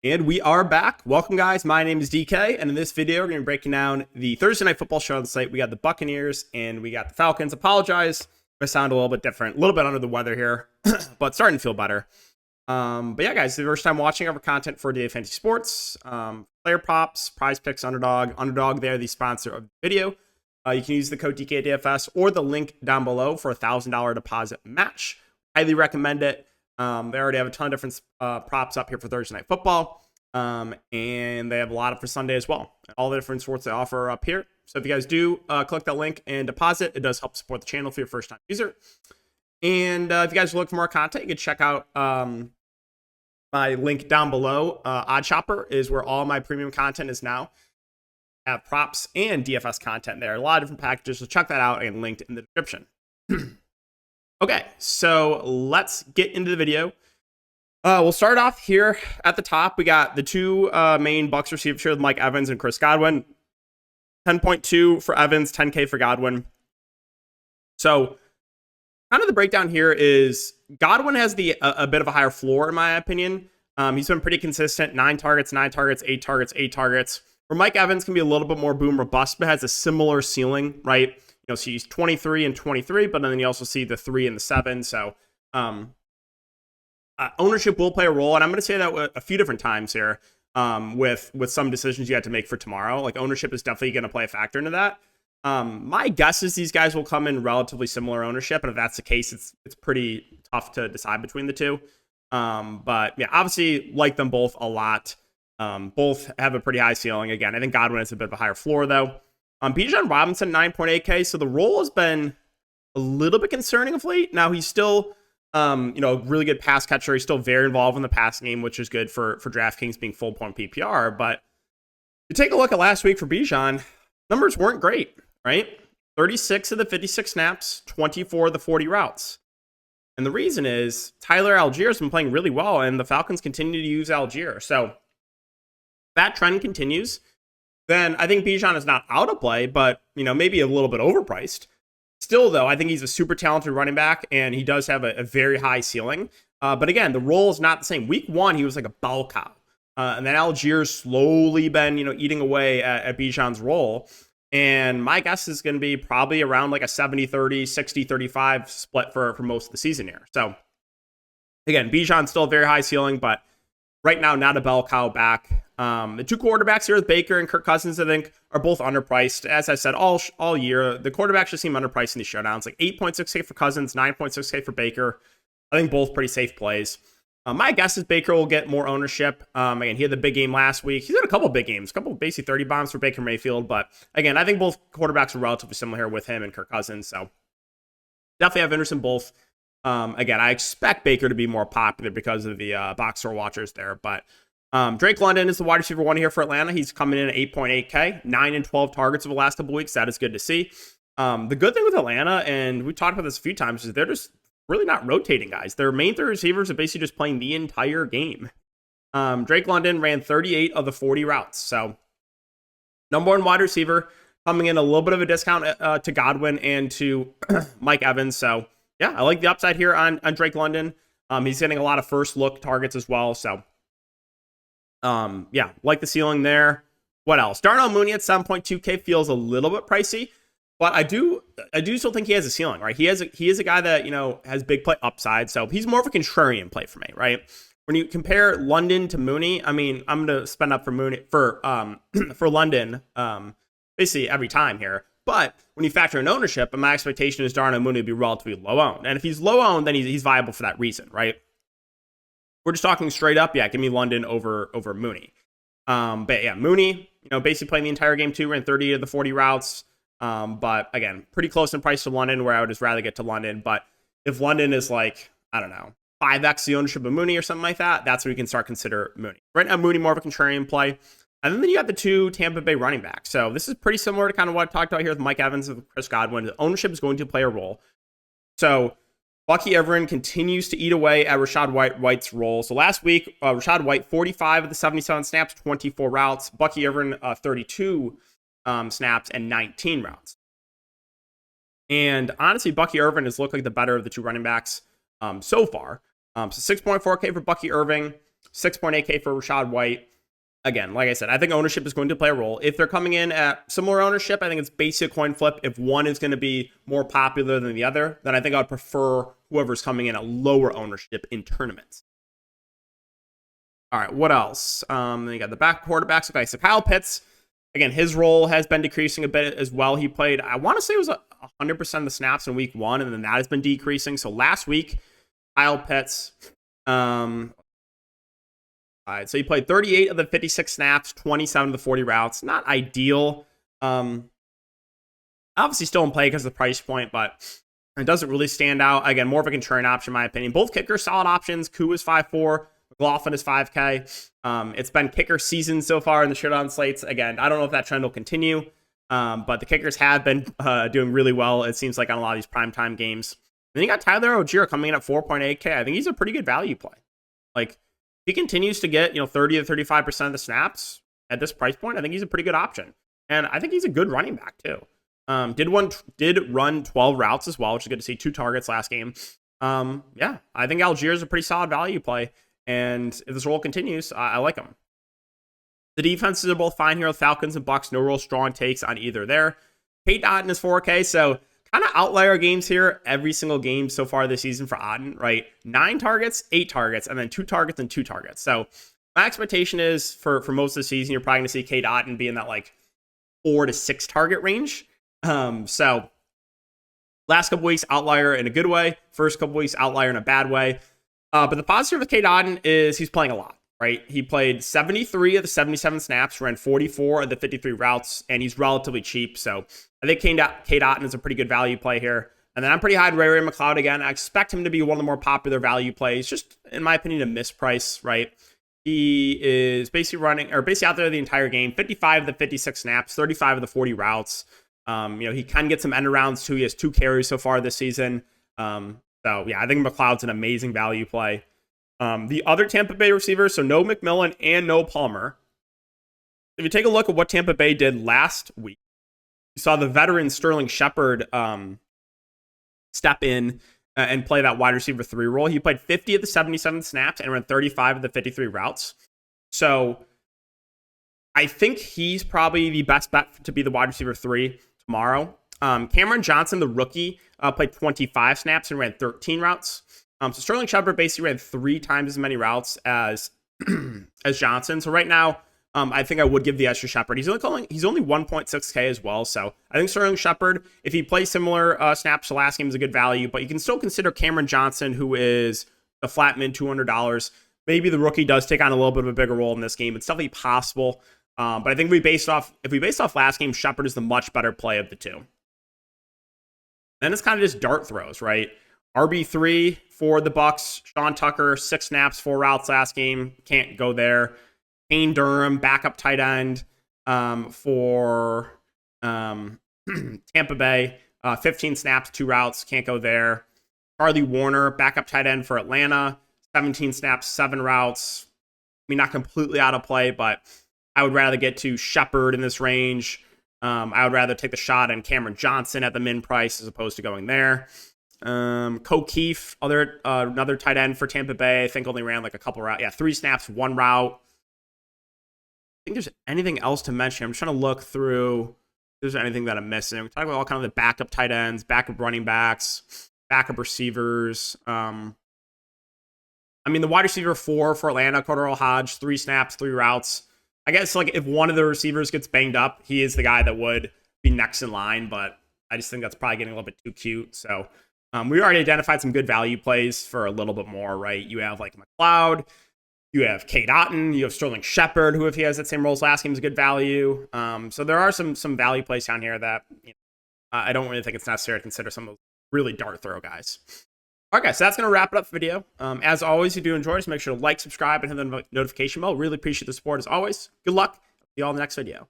And we are back. Welcome, guys. My name is DK, and in this video, we're going to be breaking down the Thursday Night Football show on the slate. We got the Buccaneers, and we got the Falcons. Apologize if I sound a little bit different, a little bit under the weather here, but starting to feel better. But yeah, guys, the first time watching our content for Day of Fantasy Sports, player props, prize picks, Underdog, they're the sponsor of the video. You can use the code DKDFS or the link down below for a $1,000 deposit match. Highly recommend it. They already have a ton of different props up here for Thursday Night Football. And they have a lot for Sunday as well. All the different sports they offer are up here. So if you guys do click that link and deposit, it does help support the channel for your first time user. And if you guys look for more content, you can check out my link down below. Odd Shopper is where all my premium content is now. I have props and DFS content there. A lot of different packages, so check that out and linked in the description. Okay, so let's get into the video. We'll start off here at the top. We got the two main Bucs receivers here with Mike Evans and Chris Godwin. 10.2 for Evans, 10K for Godwin. So kind of the breakdown here is Godwin has a bit of a higher floor, in my opinion. He's been pretty consistent. 9 targets, 8 targets. Where Mike Evans can be a little bit more boom or bust, but has a similar ceiling, right? So he's 23 and 23, but then you also see the 3 and the 7. So ownership will play a role, and I'm going to say that a few different times here with some decisions you have to make for tomorrow. Like, ownership is definitely going to play a factor into that. My guess is these guys will come in relatively similar ownership, and if that's the case, it's pretty tough to decide between the two. But yeah, obviously like them both a lot. Both have a pretty high ceiling. Again, I think Godwin has a bit of a higher floor, though. Bijan Robinson, 9.8K. So the role has been a little bit concerning of late. Now, he's still, a really good pass catcher. He's still very involved in the passing game, which is good for Draftkings being full point PPR. But you take a look at last week for Bijan, numbers weren't great, right? 36 of the 56 snaps, 24 of the 40 routes. And the reason is Tyler Algier has been playing really well, and the Falcons continue to use Algier. So that trend continues. Then I think Bijan is not out of play, but, maybe a little bit overpriced. Still, though, I think he's a super talented running back, and he does have a very high ceiling. But again, the role is not the same. Week 1, he was like a bell cow. And then Algier's slowly been, eating away at Bijan's role. And my guess is going to be probably around like a 70-30, 60-35 split for most of the season here. So again, Bijan's still a very high ceiling, but right now, not a bell cow back. The two quarterbacks here with Baker and Kirk Cousins, I think, are both underpriced. As I said, all year, the quarterbacks just seem underpriced in these showdowns. Like 8.6K for Cousins, 9.6K for Baker. I think both pretty safe plays. My guess is Baker will get more ownership. Again, he had the big game last week. He's had a couple big games, a couple basically 30 bombs for Baker Mayfield. But again, I think both quarterbacks are relatively similar here with him and Kirk Cousins. So definitely have interest in both. Again, I expect Baker to be more popular because of the box score watchers there. But Drake London is the wide receiver 1 here for Atlanta. He's coming in at 8.8K, 9 and 12 targets over the last couple weeks. That is good to see. The good thing with Atlanta, and we talked about this a few times, is they're just really not rotating guys. Their main 3 receivers are basically just playing the entire game. Drake London ran 38 of the 40 routes. So number 1 wide receiver, coming in a little bit of a discount to Godwin and to Mike Evans. So yeah, I like the upside here on Drake London. He's getting a lot of first look targets as well. So yeah, like the ceiling there. What else? Darnell Mooney at 7.2K feels a little bit pricey, but I do still think he has a ceiling, right? He is a guy that, has big play upside. So he's more of a contrarian play for me, right? When you compare London to Mooney, I mean, I'm going to spend up for Mooney for London, basically every time here. But when you factor in ownership, my expectation is Darnell Mooney will be relatively low owned. And if he's low owned, then he's viable for that reason, right? We're just talking straight up. Yeah, give me London over Mooney. But yeah, Mooney, basically playing the entire game too, ran 30 of the 40 routes. But again, pretty close in price to London, where I would just rather get to London. But if London is like, I don't know, 5x the ownership of Mooney or something like that, that's when we can start consider Mooney. Right now, Mooney more of a contrarian play. And then you got the 2 Tampa Bay running backs. So this is pretty similar to kind of what I talked about here with Mike Evans and Chris Godwin. The ownership is going to play a role. So Bucky Everin continues to eat away at Rachaad White's role. So last week, Rachaad White, 45 of the 77 snaps, 24 routes. Bucky Everin, 32 snaps and 19 routes. And honestly, Bucky Irving has looked like the better of the 2 running backs so far. So 6.4K for Bucky Irving. 6.8K for Rashad White. Again, like I said, I think ownership is going to play a role. If they're coming in at similar ownership, I think it's basically a coin flip. If one is going to be more popular than the other, then I think I'd prefer whoever's coming in at lower ownership in tournaments. All right, what else? Then you got the back quarterbacks. Okay, so Kyle Pitts, again, his role has been decreasing a bit as well. He played, I want to say it was 100% of the snaps in week 1, and then that has been decreasing. So last week, Kyle Pitts, all right, so he played 38 of the 56 snaps, 27 of the 40 routes. Not ideal. Obviously still in play because of the price point, but it doesn't really stand out. Again, more of a contrarian option, in my opinion. Both kickers, solid options. Koo is 5.4. McLaughlin is 5K. It's been kicker season so far in the showdown slates. Again, I don't know if that trend will continue, but the kickers have been doing really well, it seems like, on a lot of these primetime games. Then you got Tyler Ogier coming in at 4.8K. I think he's a pretty good value play. Like, he continues to get 30 to 35% of the snaps at this price point. I think he's a pretty good option, and I think he's a good running back too. Did run 12 routes as well, which is good to see. 2 targets last game. Yeah, I think Algier is a pretty solid value play, and if this role continues, I like him. The defenses are both fine here with Falcons and Bucks. No real strong takes on either there. Kate Otten is 4K, so kind of outlier games here every single game so far this season for Otten, right? 9 targets, 8 targets, and then 2 targets and 2 targets. So my expectation is for most of the season, you're probably going to see Kate Otten be in that like 4 to 6 target range. So last couple weeks, outlier in a good way. First couple weeks, outlier in a bad way. But the positive with Kate Otten is he's playing a lot, right? He played 73 of the 77 snaps, ran 44 of the 53 routes, and he's relatively cheap. So I think Kate Otten is a pretty good value play here. And then I'm pretty high on Ray McLeod again. I expect him to be one of the more popular value plays, just in my opinion, a misprice, right? He is basically out there the entire game, 55 of the 56 snaps, 35 of the 40 routes. He can get some end arounds too. He has 2 carries so far this season. So yeah, I think McLeod's an amazing value play. The other Tampa Bay receivers, so no McMillan and no Palmer. If you take a look at what Tampa Bay did last week, you saw the veteran Sterling Shepard step in and play that wide receiver 3 role. He played 50 of the 77 snaps and ran 35 of the 53 routes. So I think he's probably the best bet to be the wide receiver 3 tomorrow. Cameron Johnson, the rookie, played 25 snaps and ran 13 routes. So Sterling Shepard basically ran 3 times as many routes as as Johnson. So right now, I think I would give the edge to Shepard. He's only 1.6K as well. So I think Sterling Shepard, if he plays similar snaps to last game, is a good value. But you can still consider Cameron Johnson, who is a flat mid $200. Maybe the rookie does take on a little bit of a bigger role in this game. It's definitely possible. But I think if we based off last game, Shepard is the much better play of the 2. Then it's kind of just dart throws, right? RB3 for the Bucks. Sean Tucker, 6 snaps, 4 routes last game. Can't go there. Kane Durham, backup tight end for Tampa Bay. 15 snaps, 2 routes. Can't go there. Charlie Warner, backup tight end for Atlanta. 17 snaps, 7 routes. I mean, not completely out of play, but I would rather get to Shepard in this range. I would rather take the shot on Cameron Johnson at the min price as opposed to going there. Keefe, another tight end for Tampa Bay. I think only ran like a couple routes. Yeah, 3 snaps, 1 route. I think there's anything else to mention. I'm just trying to look through if there's anything that I'm missing. We're talking about all kind of the backup tight ends, backup running backs, backup receivers. The wide receiver 4 for Atlanta, Cordero Hodge, 3 snaps, 3 routes. I guess like if one of the receivers gets banged up, he is the guy that would be next in line, but I just think that's probably getting a little bit too cute. So we already identified some good value plays for a little bit more, right? You have like McLeod, you have Kate Otten, you have Sterling Shepard, who if he has that same role as last game is a good value. So there are some value plays down here that I don't really think it's necessary to consider some of those really dart throw guys. All right, guys, so that's going to wrap it up the video. As always, if you do enjoy this, make sure to like, subscribe, and hit the notification bell. Really appreciate the support as always. Good luck. See you all in the next video.